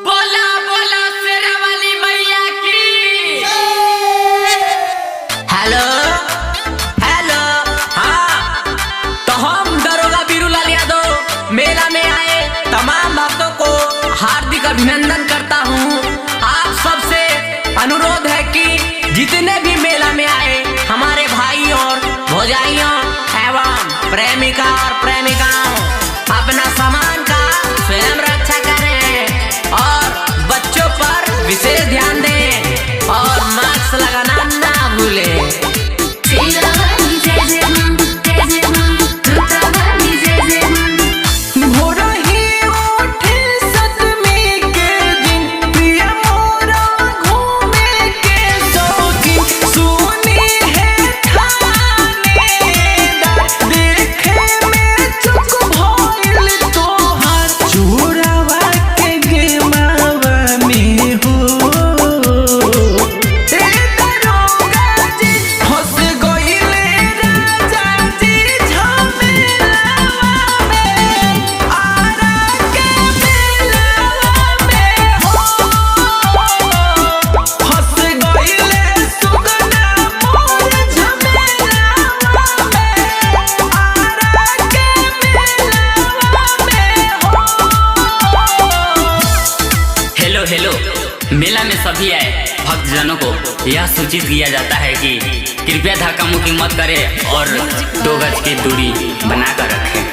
बोला बोला शेरा वाली मैया की। हेलो हेलो, हाँ तो हम दरोगा बीरूलाल यादव मेला में आए तमाम भक्तों को हार्दिक अभिनंदन करता हूँ। आप सबसे अनुरोध है कि जितने भी मेला में आए हमारे भाई और भौजाइयों एवं प्रेमिका और प्रेमिकाओं अपना सामान का स्वयं रक्षा करें और बच्चों पर विशेष ध्यान दें और मास्क लगाना ना भूलें। हेलो, मेला में सभी आए भक्तजनों को यह सूचित किया जाता है कि कृपया धक्का मुक्की मत करें और 2 गज की दूरी बनाकर रखें।